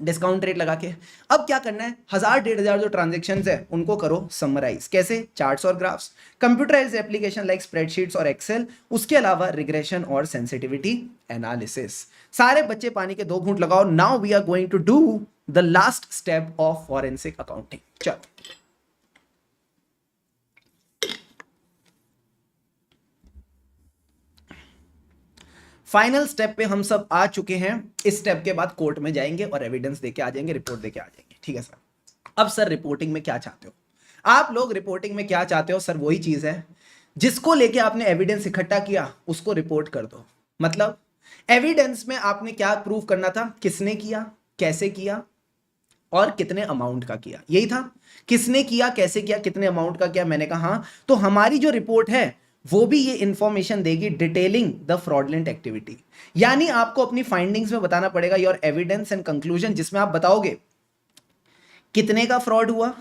Speaker 1: discount rate लगा के। अब क्या करना है, 1000-1500 जो ट्रांजैक्शंस है उनको करो समराइज। कैसे, चार्ट्स और graphs, computerised application like spreadsheets और एक्सेल, उसके अलावा रिग्रेशन और सेंसिटिविटी एनालिसिस। सारे बच्चे पानी के 2 घूंट लगाओ। Now we are going to do the last step of forensic accounting. चलो फाइनल स्टेप पे हम सब आ चुके हैं। इस स्टेप के बाद कोर्ट में जाएंगे और एविडेंस देके आ जाएंगे, रिपोर्ट देके आ जाएंगे। ठीक है सर। अब सर रिपोर्टिंग में क्या चाहते हो आप लोग, रिपोर्टिंग में क्या चाहते हो सर, वही चीज है जिसको लेके आपने एविडेंस इकट्ठा किया उसको रिपोर्ट कर दो। मतलब एविडेंस में आपने क्या प्रूव करना था, किसने किया, कैसे किया और कितने अमाउंट का किया, यही था। किसने किया, कैसे किया, कितने अमाउंट का किया। मैंने कहा हाँ, तो हमारी जो रिपोर्ट है वो भी ये इंफॉर्मेशन देगी डिटेलिंग द फ्रॉडलेंट एक्टिविटी। यानी आपको अपनी फाइंडिंग्स में बताना पड़ेगा योर एविडेंस एंड कंक्लूजन, जिसमें आप बताओगे कितने का फ्रॉड हुआ,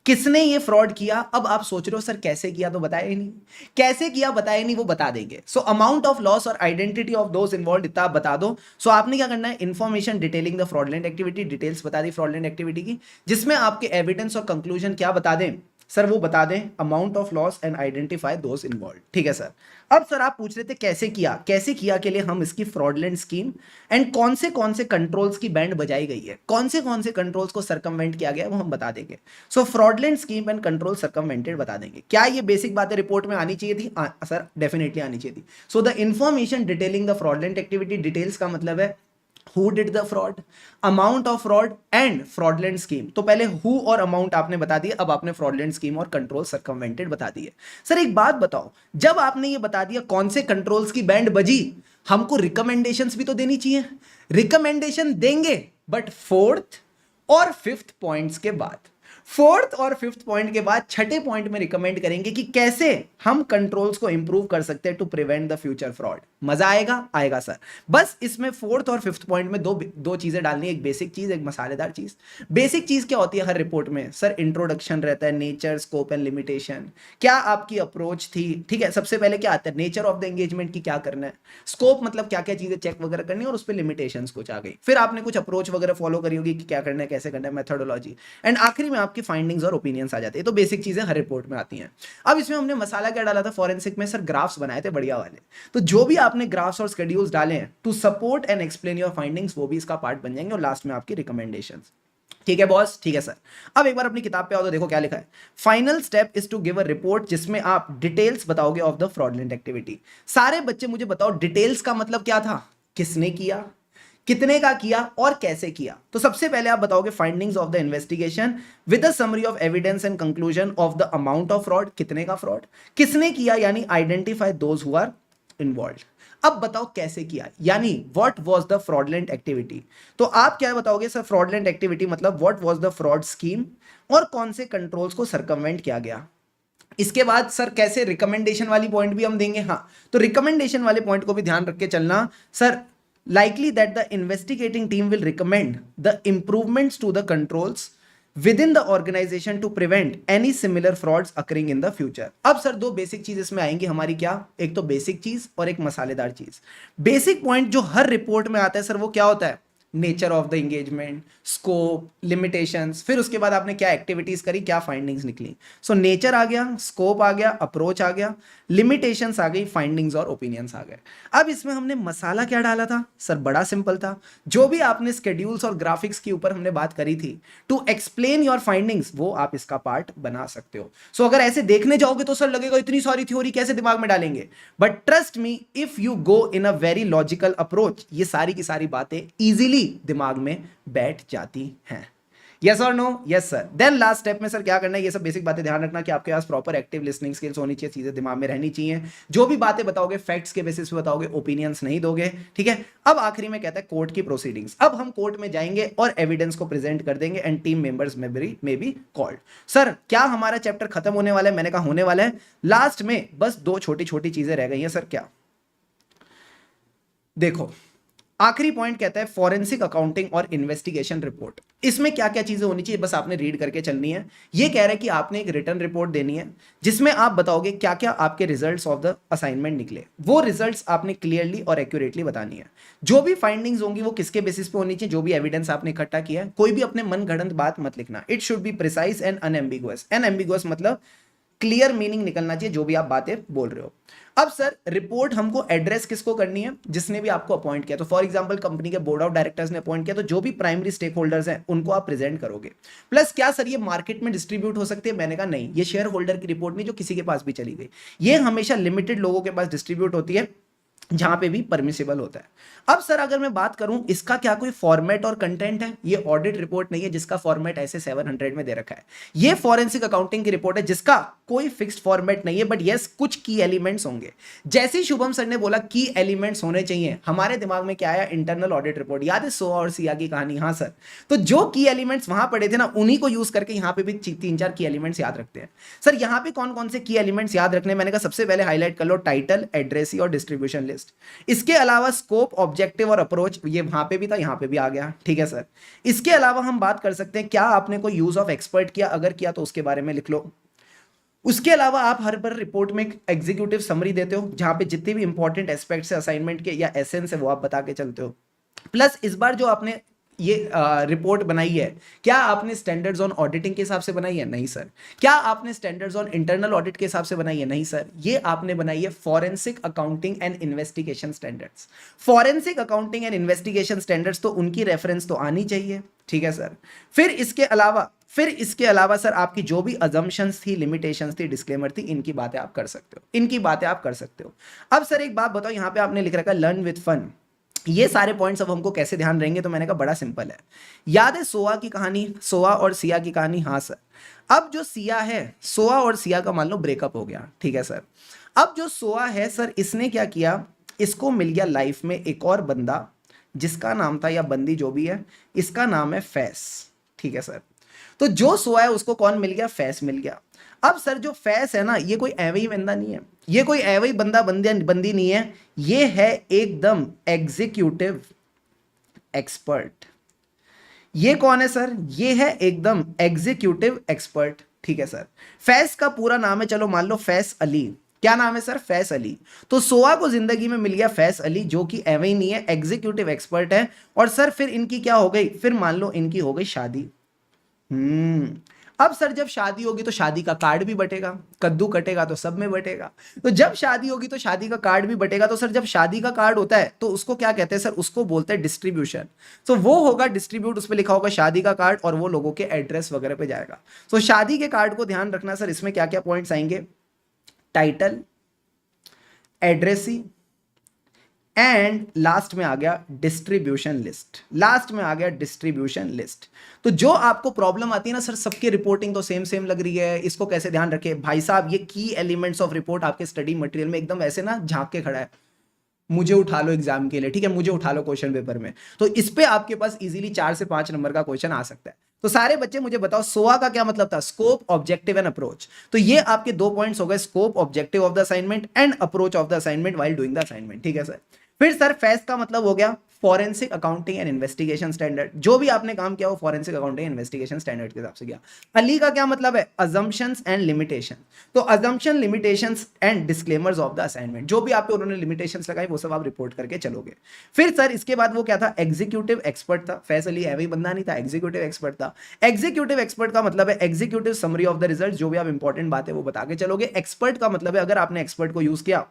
Speaker 1: किसने ये फ्रॉड किया। अब आप सोच रहे हो सर कैसे किया, तो बताया ही नहीं, कैसे किया बताया नहीं, वो बता देंगे। सो अमाउंट ऑफ लॉस और आइडेंटिटी ऑफ दोस इन्वॉल्वड इतना आप बता दो। सो आपने क्या करना है, information detailing the fraudulent activity, details बता दी फ्रॉडलेंट एक्टिविटी की, जिसमें आपके एविडेंस और कंक्लूजन क्या बता दें सर, वो बता दें amount of loss and identify those involved. ठीक है सर। अब सर आप पूछ रहे थे कैसे किया, कैसे किया के लिए हम इसकी फ्रॉडलेंट स्कीम एंड कौन से कंट्रोल्स की बैंड बजाई गई है, कौन से कंट्रोल्स को सरकमवेंट किया गया है, वो हम बता देंगे। सो fraudulent scheme and control circumvented बता देंगे। क्या ये बेसिक बातें रिपोर्ट में आनी चाहिए थी, सर डेफिनेटली आनी चाहिए थी। So the information detailing the fraudulent activity, details का मतलब है who did the fraud, amount of fraud and fraudulent scheme। तो पहले who और amount आपने बता दिया, अब आपने fraudulent scheme और control circumvented बता दिए। सर एक बात बताओ, जब आपने ये बता दिया कौन से कंट्रोल्स की बैंड बजी, हमको रिकमेंडेशंस भी तो देनी चाहिए। रिकमेंडेशन देंगे बट 4th और 5th पॉइंट्स के बाद, 4th और 5th पॉइंट के बाद 6ठे पॉइंट में रिकमेंड करेंगे कि कैसे हम कंट्रोल्स को इंप्रूव कर सकते हैं to prevent the future fraud. मजा आएगा, आएगा सर। बस इसमें 4th और 5th पॉइंट में दो चीजें डालनी है, एक बेसिक चीज, एक मसालेदार चीज। बेसिक चीज क्या होती है हर रिपोर्ट में सर, इंट्रोडक्शन रहता है, नेचर, स्कोप एंड लिमिटेशन, क्या आपकी अप्रोच थी। ठीक है, सबसे पहले क्या आता है, नेचर ऑफ द एंगेजमेंट की क्या करना है, स्कोप मतलब क्या क्या चीजें चेक वगैरह करनी है, और उस पर लिमिटेशंस कुछ आ गई, फिर आपने कुछ अप्रोच वगैरह फॉलो करी होगी कि क्या करना है, कैसे करना है, मेथोडोलॉजी, एंड आखिरी में आपकी फाइंडिंग्स और ओपिनियंस आ जाते हैं। तो बेसिक चीजें हर रिपोर्ट में आती हैं। अब इसमें हमने मसाला क्या डाला था फॉरेंसिक में सर, ग्राफ्स बनाए थे बढ़िया वाले। तो जो भी आपने ग्राफ्स और शेड्यूल्स डाले हैं to support and explain your findings, वो भी इसका पार्ट बन जाएंगे, और लास्ट में आपकी रिकमेंडेशंस। ठीक है बॉस, ठीक है सर। अब एक बार अपनी किताब पे आओ तो देखो क्या लिखा है। Final step is to give a report, जिसमें आप डिटेल्स बताओगे ऑफ द फ्रॉडलेंट एक्टिविटी। सारे बच्चे मुझे बताओ डिटेल्स का मतलब क्या था, किसने किया, कितने का किया और कैसे किया। तो सबसे पहले आप बताओगे findings of the investigation with a summary of evidence and conclusion of the amount of fraud, कितने का फ्रॉड, किसने किया यानी identify those who are involved. अब बताओ कैसे किया, यानी what was the fraudulent activity. तो आप क्या बताओगे सर, फ्रॉडलेंट एक्टिविटी मतलब what was the fraud scheme, और कौन से कंट्रोल्स को सरकमवेंट किया गया। इसके बाद सर कैसे, रिकमेंडेशन वाली पॉइंट भी हम देंगे। हाँ, तो रिकमेंडेशन वाले पॉइंट को भी ध्यान रख के चलना sir. likely that the investigating team will recommend the improvements to the controls within the organization to prevent any similar frauds occurring in the future। अब सर दो बेसिक चीज इसमें आएंगी हमारी, क्या, एक तो बेसिक चीज और एक मसालेदार चीज। बेसिक पॉइंट जो हर रिपोर्ट में आता है सर, वो क्या होता है, nature of the engagement, scope, limitations, फिर उसके बाद आपने क्या एक्टिविटीज करी, क्या फाइंडिंग्स निकली। सो नेचर आ गया, स्कोप आ गया, अप्रोच आ गया, लिमिटेशंस आ गई, फाइंडिंग्स और ओपिनियंस आ गए। अब इसमें हमने मसाला क्या डाला था सर, बड़ा सिंपल था, जो भी आपने स्केड्यूल्स और ग्राफिक्स के ऊपर हमने बात करी थी टू एक्सप्लेन योर फाइंडिंग्स, वो आप इसका पार्ट बना सकते हो। सो अगर ऐसे देखने जाओगे तो सर लगेगा इतनी सारी थ्योरी कैसे दिमाग में डालेंगे, but trust me, if you go in a very logical approach, ये सारी की सारी बातें इजीली दिमाग में बैठ जाती हैं। यस और no? Yes sir. Then last step में सर क्या करना है, ये सब बेसिक बातें ध्यान रखना कि आपके पास प्रॉपर एक्टिव लिसनिंग स्किल्स होनी चाहिए, चीजें दिमाग में रहनी चाहिए, जो भी बातें बताओगे फैक्ट्स के बेसिस पे बताओगे, ओपिनियंस नहीं दोगे, ठीक है। अब आखिरी में कहता है कोर्ट की प्रोसीडिंग्स। अब हम कोर्ट में जाएंगे और एविडेंस को प्रेजेंट कर देंगे एंड टीम मेंबर्स में बी कॉल्ड। सर क्या हमारा चैप्टर खत्म होने वाला है? मैंने कहा होने वाला है। लास्ट में बस दो छोटी छोटी चीजें रह गई हैं सर। क्या? देखो आखिरी पॉइंट कहता है फॉरेंसिक अकाउंटिंग और इन्वेस्टिगेशन रिपोर्ट। इसमें क्या क्या चीजें होनी चाहिए बस आपने रीड करके चलनी है। ये कह रहा है कि आपने एक रिटर्न रिपोर्ट देनी है जिसमें आप बताओगे क्या क्या आपके रिजल्ट्स ऑफ द असाइनमेंट निकले, वो रिजल्ट्स आपने क्लियरली और एक्यूरेटली बतानी है। जो भी फाइंडिंग्स होंगी वो किसके बेसिस पे होनी चाहिए, जो भी एविडेंस आपने इकट्ठा किया है। कोई भी अपने मन गढ़ंत बात मत लिखना, it should be precise and unambiguous. Unambiguous मतलब क्लियर मीनिंग निकलना चाहिए जो भी आप बातें बोल रहे हो। अब सर रिपोर्ट हमको एड्रेस किसको करनी है, जिसने भी आपको अपॉइंट किया। तो फॉर एग्जांपल कंपनी के बोर्ड ऑफ डायरेक्टर्स ने अपॉइंट किया, तो जो भी प्राइमरी स्टेक होल्डर्स हैं उनको आप प्रेजेंट करोगे। प्लस क्या सर ये मार्केट में डिस्ट्रीब्यूट हो सकती है? मैंने कहा नहीं, ये शेयर होल्डर की रिपोर्ट नहीं जो किसी के पास भी चली गई, ये हमेशा लिमिटेड लोगों के पास डिस्ट्रीब्यूट होती है जहां पे भी परमिसिबल होता है। अब सर अगर मैं बात करूं इसका क्या कोई फॉर्मेट और कंटेंट है? ये ऑडिट रिपोर्ट नहीं है जिसका फॉर्मेट ऐसे 700 में दे रखा है। ये फॉरेंसिक अकाउंटिंग की रिपोर्ट है जिसका कोई फिक्स्ड फॉर्मेट नहीं है, बट यस कुछ की एलिमेंट्स होंगे। जैसे ही शुभम सर ने बोला की एलिमेंट्स होने चाहिए, हमारे दिमाग में क्या आया? Internal audit report. याद है सोआ और सिया की कहानी? हाँ सर। तो जो की एलिमेंट्स वहां पड़े थे ना, उन्हीं को यूज करके यहाँ पे भी 3-4 की एलिमेंट्स याद रखते हैं। सर यहाँ पे कौन कौन से की एलिमेंट्स याद रखने? मैंने कहा सबसे पहले हाईलाइट कर लो टाइटल, एड्रेसी और डिस्ट्रीब्यूशन लिस्ट। इसके अलावा स्कोप, ऑब्जेक्टिव और अप्रोच, ये वहां पे भी था यहां पे भी आ गया, ठीक है सर। इसके अलावा हम बात कर सकते हैं क्या आपने कोई यूज ऑफ एक्सपर्ट किया, अगर किया तो उसके बारे में लिख लो। उसके अलावा आप हर बार रिपोर्ट में एक एग्जीक्यूटिव समरी देते हो जहां पे जितने भी इंपॉर्टेंट एस्पेक्ट्स है असाइनमेंट के या एसेंस है वो आप बता के चलते हो। प्लस इस बार जो आपने ये रिपोर्ट बनाई है, क्या आपने स्टैंडर्ड्स ऑन ऑडिटिंग के हिसाब से बनाई है? नहीं सर। क्या आपने स्टैंडर्ड्स ऑन इंटरनल ऑडिट के हिसाब से बनाई है? नहीं सर। ये आपने बनाई है forensic accounting and investigation standards. Forensic accounting and investigation standards तो उनकी रेफरेंस तो आनी चाहिए, ठीक है सर। फिर इसके अलावा सर आपकी जो भी अजम्पशंस थी, लिमिटेशंस थी, डिस्क्लेमर थी, इनकी बातें आप कर सकते हो। अब सर एक बात बताओ, यहां पे आपने लिख रखा है लर्न विद फन। ये सारे पॉइंट्स अब हमको कैसे ध्यान रहेंगे? तो मैंने कहा बड़ा सिंपल है। याद है सोआ की कहानी, सोआ और सिया की कहानी? हाँ सर। अब जो सिया है, सोआ और सिया का मान लो ब्रेकअप हो गया, ठीक है सर। अब जो सोआ है सर, इसने क्या किया, इसको मिल गया लाइफ में एक और बंदा जिसका नाम था, या बंदी जो भी है, इसका नाम है फैस, ठीक है सर। तो जो सोआ है उसको कौन मिल गया? फैस मिल गया। अब सर जो फैस है ना, ये कोई एवं ही बंदा नहीं है, ये कोई एवं ही बंदी नहीं है, ये है एकदम एग्जीक्यूटिव एक्सपर्ट। ये कौन है सर? ये है एकदम एग्जीक्यूटिव एक्सपर्ट, ठीक है सर। फैस का पूरा नाम है, चलो मान लो फैस अली। क्या नाम है सर? फैस अली। तो सोआ को जिंदगी में मिल गया फैस अली जो कि एवं ही नहीं है, एग्जीक्यूटिव एक्सपर्ट है। और सर फिर इनकी क्या हो गई? फिर मान लो इनकी हो गई शादी। अब सर जब शादी होगी तो शादी का कार्ड भी बटेगा, कद्दू कटेगा तो सब में बटेगा। तो जब शादी होगी तो शादी का कार्ड भी बटेगा। तो सर जब शादी का कार्ड होता है तो उसको क्या कहते हैं सर? उसको बोलते हैं डिस्ट्रीब्यूशन। तो वो होगा डिस्ट्रीब्यूट, उस पर लिखा होगा शादी का कार्ड और वो लोगों के एड्रेस वगैरह पे जाएगा। तो शादी के कार्ड को ध्यान रखना सर, इसमें क्या क्या पॉइंट्स आएंगे? टाइटल, एड्रेसी एंड लास्ट में आ गया डिस्ट्रीब्यूशन लिस्ट। तो जो आपको प्रॉब्लम आती है ना सर, सबकी रिपोर्टिंग तो सेम लग रही है, इसको कैसे ध्यान रखे भाई साहब? ये की एलिमेंट्स ऑफ रिपोर्ट आपके स्टडी मटेरियल में एकदम ऐसे ना झांक के खड़ा है, मुझे उठा लो एग्जाम के लिए, ठीक है, मुझे उठा लो क्वेश्चन पेपर में। तो इस पे आपके पास इजीली 4 से 5 नंबर का क्वेश्चन आ सकता है। तो सारे बच्चे मुझे बताओ सोआ का क्या मतलब था? Scope, objective and approach. तो ये आपके 2 पॉइंट्स हो गए, scope, objective of the assignment and approach of the assignment while doing the assignment, ठीक है सर। फिर सर फैस का मतलब हो गया forensic accounting and investigation standard. जो भी आपने काम किया वो forensic accounting and investigation standard के हिसाब से किया। अली का क्या मतलब है? Assumptions and limitation. तो assumption, limitations and disclaimers of the assignment, जो भी आप पे उन्होंने लिमिटेशंस लगाई वो सब आप रिपोर्ट करके चलोगे। फिर सर इसके बाद वो क्या था? एग्जीक्यूटिव एक्सपर्ट था। फैज अली एवं बंदा नहीं था, एग्जीक्यूटिव एक्सपर्ट था। एग्जीक्यूटिव एक्सपर्ट का मतलब है executive summary of the result, जो भी आप इंपॉर्टेंट बात है वो बता के चलोगे। एक्सपर्ट का मतलब है अगर आपने एक्सपर्ट को यूज किया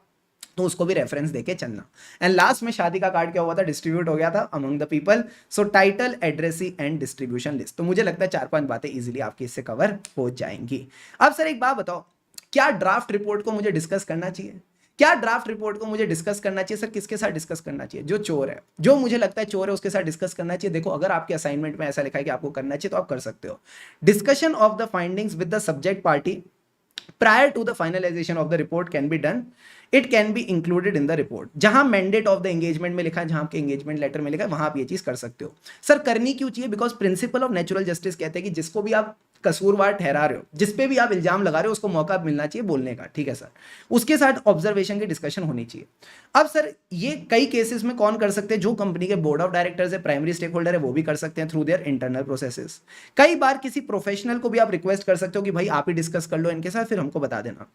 Speaker 1: तो उसको भी रेफरेंस देके चलना। एंड लास्ट में शादी का कार्ड क्या हुआ था? डिस्ट्रीब्यूट हो गया था among the people. So title, addressee and distribution list. तो मुझे लगता है 4-5 बातें इजीली आपकी इससे कवर हो जाएंगी। अब सर एक बात बताओ, क्या ड्राफ्ट रिपोर्ट को मुझे डिस्कस करना चाहिए? क्या ड्राफ्ट रिपोर्ट को मुझे डिस्कस करना चाहिए? सर किसके साथ डिस्कस करना चाहिए? जो चोर है, जो मुझे लगता है चोर है, उसके साथ डिस्कस करना चाहिए। देखो अगर आपके असाइनमेंट में ऐसा लिखा है कि आपको करना चाहिए तो आप कर सकते हो। Discussion of the findings with the subject party prior to the finalization of the report can be done, it can be included in the report। जहां mandate of the engagement में लिखा है, जहां आपके engagement letter में लिखा है, वहां आप ये चीज कर सकते हो। सर करनी क्यों चाहिए? Because principle of natural justice कहते हैं कि जिसको भी आप कसूरवार ठहरा रहे हो, जिस पे भी आप इल्जाम लगा रहे हो, उसको मौका मिलना चाहिए बोलने का, ठीक है सर। उसके साथ ऑब्जर्वेशन की डिस्कशन होनी चाहिए। अब सर ये कई केसेस में कौन कर सकते हैं? जो कंपनी के बोर्ड ऑफ डायरेक्टर्स है, प्राइमरी स्टेक होल्डर है, वो भी कर सकते हैं थ्रू देयर इंटरनल प्रोसेसेस। कई बार किसी प्रोफेशनल को भी आप रिक्वेस्ट कर सकते हो कि भाई आप ही डिस्कस कर लो इनके साथ, फिर हमको बता देना।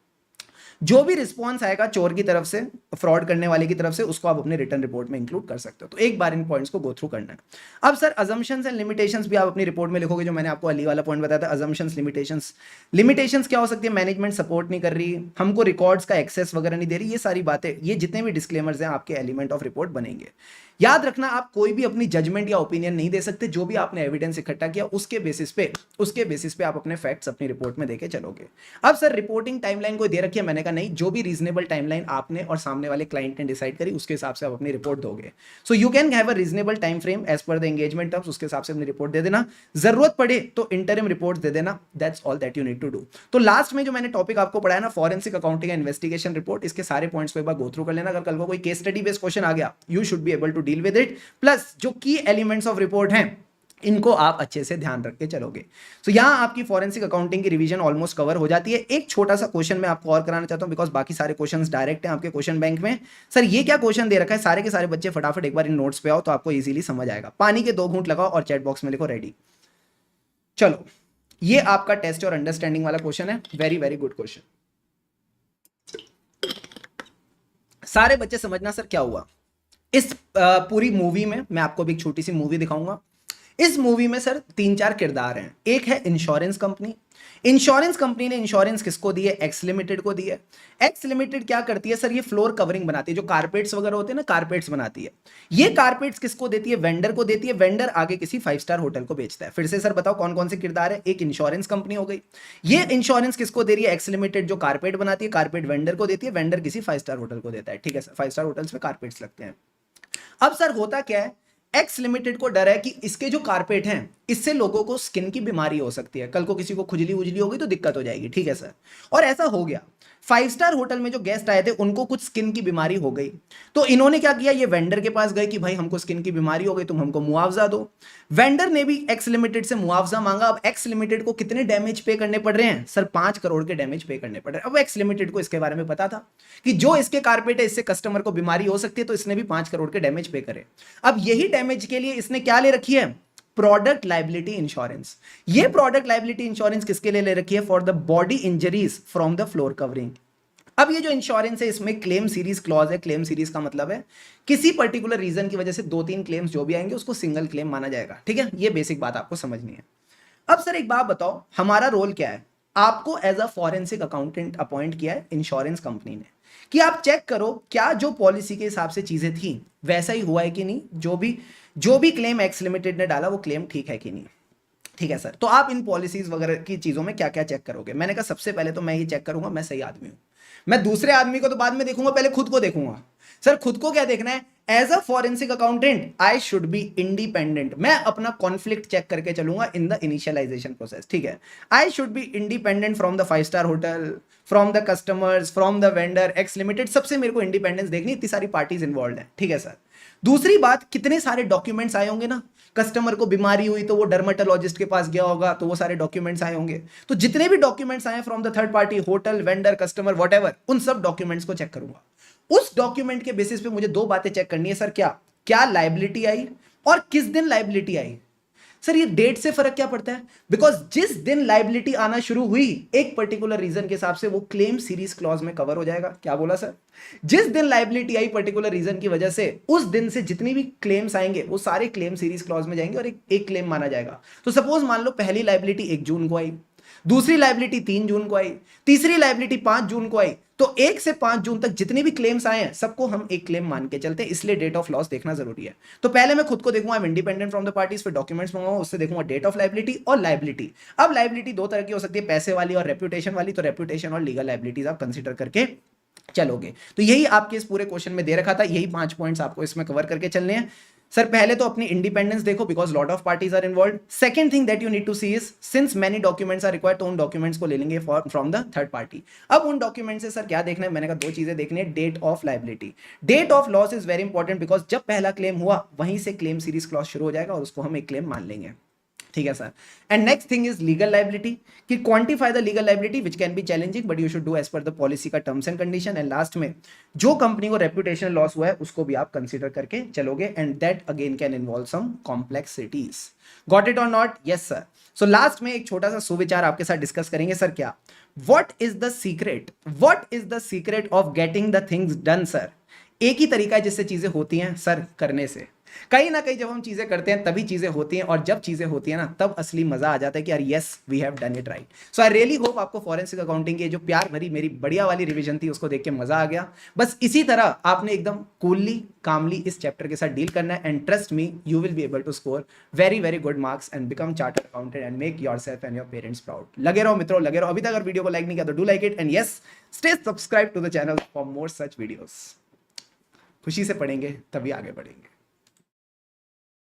Speaker 1: जो भी रिस्पॉन्स आएगा चोर की तरफ से, फ्रॉड करने वाले की तरफ से, उसको आप अपने रिटर्न रिपोर्ट में इंक्लूड कर सकते हो। तो एक बार इन पॉइंट्स को गो थ्रू करना है। अब सर अजम्पशंस एंड लिमिटेशंस भी आप अपनी रिपोर्ट में लिखोगे, जो मैंने आपको अली वाला पॉइंट बताया था। Assumptions, limitations. लिमिटेशंस क्या हो सकती है? मैनेजमेंट सपोर्ट नहीं कर रही, हमको रिकॉर्ड्स का एक्सेस वगैरह नहीं दे रही। ये सारी बातें, ये जितने भी डिस्क्लेमर्स हैं आपके एलिमेंट ऑफ रिपोर्ट बनेंगे। याद रखना, आप कोई भी अपनी जजमेंट या ओपिनियन नहीं दे सकते। जो भी आपने एविडेंस इकट्ठा किया उसके बेसिस पे आप अपने फैक्ट्स अपनी रिपोर्ट में देके चलोगे। अब सर रिपोर्टिंग टाइमलाइन कोई दे रखी है? मैंने कहा नहीं, जो भी रीजनेबल टाइमलाइन आपने और सामने वाले क्लाइंट ने डिसाइड करी उसके हिसाब से आप अपनी रिपोर्ट दोगे। So you can have a reasonable time frame as per the engagement terms, उसके हिसाब से अपनी रिपोर्ट दे देना। जरूरत पड़े तो इंटरिम रिपोर्ट दे देना। That's all that you need to do. तो लास्ट में जो मैंने टॉपिक आपको पढ़ाया ना, forensic accounting and investigation report, इसके सारे पॉइंट्स को एक बार गो थ्रू कर लेना। अगर कल को कोई केस स्टडी बेस्ड क्वेश्चन आ गया, you should be able to deal with it. Plus जो की एलिमेंट्स ऑफ रिपोर्ट हैं इनको आप अच्छे से ध्यान रख के चलोगे। सो यहां आपकी फॉरेंसिक अकाउंटिंग की रिवीजन ऑलमोस्ट कवर हो जाती है। एक छोटा सा क्वेश्चन मैं आपको और कराना चाहता हूं, बिकॉज बाकी सारे क्वेश्चंस डायरेक्ट हैं आपके क्वेश्चन बैंक में। सर ये क्या क्वेश्चन दे रखा है? सारे के सारे बच्चे फटाफट एक बार इन नोट्स पे आओ तो आपको इजीली समझ आएगा। पानी के 2 घूंट लगाओ और चैट बॉक्स में लिखो रेडी। चलो ये आपका टेस्ट और अंडरस्टैंडिंग वाला क्वेश्चन है। Very very good question. सारे बच्चे समझना सर क्या हुआ। इस पूरी मूवी में मैं आपको भी एक छोटी सी मूवी दिखाऊंगा। इस मूवी में सर 3-4 किरदार हैं। एक है इंश्योरेंस कंपनी। इंश्योरेंस कंपनी ने इंश्योरेंस किसको दी है? एक्स लिमिटेड को दी है। एक्स लिमिटेड क्या करती है सर? ये फ्लोर कवरिंग बनाती है, जो कारपेट्स वगैरह होते हैं ना, कारपेट्स बनाती है। ये कारपेट्स किसको देती है? वेंडर को देती है। वेंडर आगे किसी 5 स्टार होटल को बेचता है। फिर से सर बताओ कौन कौन से किरदार है? एक इंश्योरेंस कंपनी हो गई, ये इंश्योरेंस किसको दे रही है? एक्स लिमिटेड जो कारपेट बनाती है, कारपेट वेंडर को देती है, वेंडर किसी 5 स्टार होटल को देता है। ठीक है सर, 5 स्टार होटल्स में कारपेट्स लगते हैं। अब सर होता क्या है, एक्स लिमिटेड को डर है कि इसके जो कारपेट हैं इससे लोगों को स्किन की बीमारी हो सकती है, कल को किसी को खुजली उजली हो गई तो दिक्कत हो जाएगी। ठीक है सर, और ऐसा हो गया। 5 स्टार होटल में जो गेस्ट आए थे उनको कुछ स्किन की बीमारी हो गई, तो इन्होंने क्या किया, ये वेंडर के पास गए कि भाई हमको स्किन की बीमारी हो गई, तुम हमको मुआवजा दो। वेंडर ने भी एक्स लिमिटेड से मुआवजा मांगा। अब एक्स लिमिटेड को कितने डैमेज पे करने पड़ रहे हैं सर? 5 करोड़ के डैमेज पे करने पड़ रहे हैं। अब एक्स लिमिटेड को इसके बारे में पता था कि जो इसके कारपेट है इससे कस्टमर को बीमारी हो सकती है, तो इसने भी 5 करोड़ के डैमेज पे करे। अब यही डैमेज के लिए इसने क्या ले रखी है? Product liability insurance. ये प्रोडक्ट लाइबिलिटी इंश्योरेंस किसके लिए ले रखी है? For the body injuries from the floor covering. अब ये जो इंश्योरेंस है इसमें क्लेम सीरीज क्लॉज है। क्लेम सीरीज का मतलब है किसी पर्टिकुलर रीजन की वजह से 2-3 क्लेम्स जो भी आएंगे उसको सिंगल क्लेम माना जाएगा। ठीक है, ये बेसिक बात आपको समझनी है। अब सर एक बात बताओ, हमारा रोल क्या है? आपको as a forensic accountant appoint किया है इंश्योरेंस कंपनी ने कि आप चेक करो क्या जो पॉलिसी के हिसाब से चीजें थी वैसा ही हुआ है कि नहीं, जो भी क्लेम एक्स लिमिटेड ने डाला वो क्लेम ठीक है कि नहीं। ठीक है सर, तो आप इन पॉलिसीज वगैरह की चीजों में क्या क्या चेक करोगे? मैंने कहा सबसे पहले तो मैं ये चेक करूंगा मैं सही आदमी हूं। मैं दूसरे आदमी को तो बाद में देखूंगा, पहले खुद को देखूंगा। सर खुद को क्या देखना है? As a forensic accountant I should be independent. मैं अपना कॉन्फ्लिक्ट चेक करके चलूंगा इन द इनिशियलाइजेशन प्रोसेस। ठीक है, I should be independent from the 5 star hotel, from the customers, from the vendor, X limited, सबसे मेरे को इंडिपेंडेंस देखनी। इतनी सारी पार्टीज इन्वॉल्व है। ठीक है सर, दूसरी बात, कितने सारे डॉक्यूमेंट्स आए होंगे ना, कस्टमर को बीमारी हुई तो वो डर्मेटोलॉजिस्ट के पास गया होगा तो वो सारे डॉक्यूमेंट्स आए होंगे। तो जितने भी डॉक्यूमेंट्स आए from the third party, hotel, vendor, customer, whatever, उन सब डॉक्यूमेंट्स को चेक करूंगा। उस डॉक्यूमेंट के बेसिस पे मुझे 2 बातें चेक करनी है सर। क्या? क्या लाइबिलिटी आई और किस दिन लाइबिलिटी आई। सर ये डेट से फर्क क्या पड़ता है, बिकॉज जिस दिन लाइबिलिटी आना शुरू हुई एक पर्टिकुलर रीजन के हिसाब से वो क्लेम सीरीज क्लॉज में कवर हो जाएगा। क्या बोला सर, जिस दिन लाइबिलिटी आई पर्टिकुलर रीजन की वजह से उस दिन से जितनी भी क्लेम्स आएंगे वो सारे क्लेम सीरीज क्लॉज में जाएंगे और एक क्लेम माना जाएगा। तो सपोज मान लो पहली लाइबिलिटी 1 जून को आई, दूसरी लाइबिलिटी 3 जून को आई, तीसरी लाइबिलिटी 5 जून को आई, तो 1 से 5 जून तक जितने भी क्लेम्स आए हैं सबको हम एक क्लेम मान के चलते हैं, इसलिए डेट ऑफ लॉस देखना जरूरी है। तो पहले मैं खुद को देखूंगा, I am independent from the parties, फिर डॉक्यूमेंट्स मंगाऊंगा, उससे देखूंगा डेट ऑफ लाइबिलिटी और लाइबिलिटी। अब लाइबिलिटी दो तरह की हो सकती है, पैसे वाली और रेप्यूटेशन वाली, तो रेप्यूटेशन और लीगल लाइबिलिटीज आप कंसिडर करके चलोगे। तो यही आपके इस पूरे क्वेश्चन में दे रखा था, यही 5 पॉइंट्स आपको इसमें कवर करके चलने हैं। सर पहले तो अपनी इंडिपेंडेंस देखो because lot of parties are involve. Second thing that you need to see is since many documents are required, तो उन डॉक्यूमेंट्स को ले लेंगे फ्रॉम द थर्ड पार्टी। अब उन डॉक्यूमेंट से सर क्या देखना है, मैंने कहा 2 चीजें देखनी है, date of liability, date of loss is very important because जब पहला क्लेम हुआ वहीं से क्लेम सीरीज क्लॉज शुरू हो जाएगा और उसको हम एक क्लेम मान लेंगे। ठीक है sir. And next thing is legal liability, कि quantify the legal liability which can be challenging but you should do as per the policy का terms and condition. And last में जो कंपनी को रेप्यूटेशन लॉस हुआ है उसको भी आप कंसीडर करके चलोगे, and that again can involve some complexities. Got it और not? Yes sir. So last में एक छोटा सा सुविचार आपके साथ डिस्कस करेंगे सर। क्या, what is the secret, what is the secret of getting the things done sir? एक ही तरीका है जिससे चीजें होती हैं सर, करने से। कहीं ना कहीं जब हम चीजें करते हैं तभी चीजें होती हैं, और जब चीजें होती हैं ना तब असली मजा आ जाता है कि यार yes we have done it right. So I really hope आपको फॉरेंसिक अकाउंटिंग की जो प्यार भरी मेरी बढ़िया वाली रिवीजन थी उसको देख के मजा आ गया। बस इसी तरह आपने एकदम कूलली कामली इस चैप्टर के साथ डील करना है, and trust me you will be able to score very very good marks and become chartered accountant and make yourself and your parents proud. लगे रहो मित्रों, लगे रहो। अभी तक अगर वीडियो को लाइक नहीं किया तो do like it, and yes stay subscribe to the channel for more such videos. खुशी से पढ़ेंगे तभी आगे बढ़ेंगे।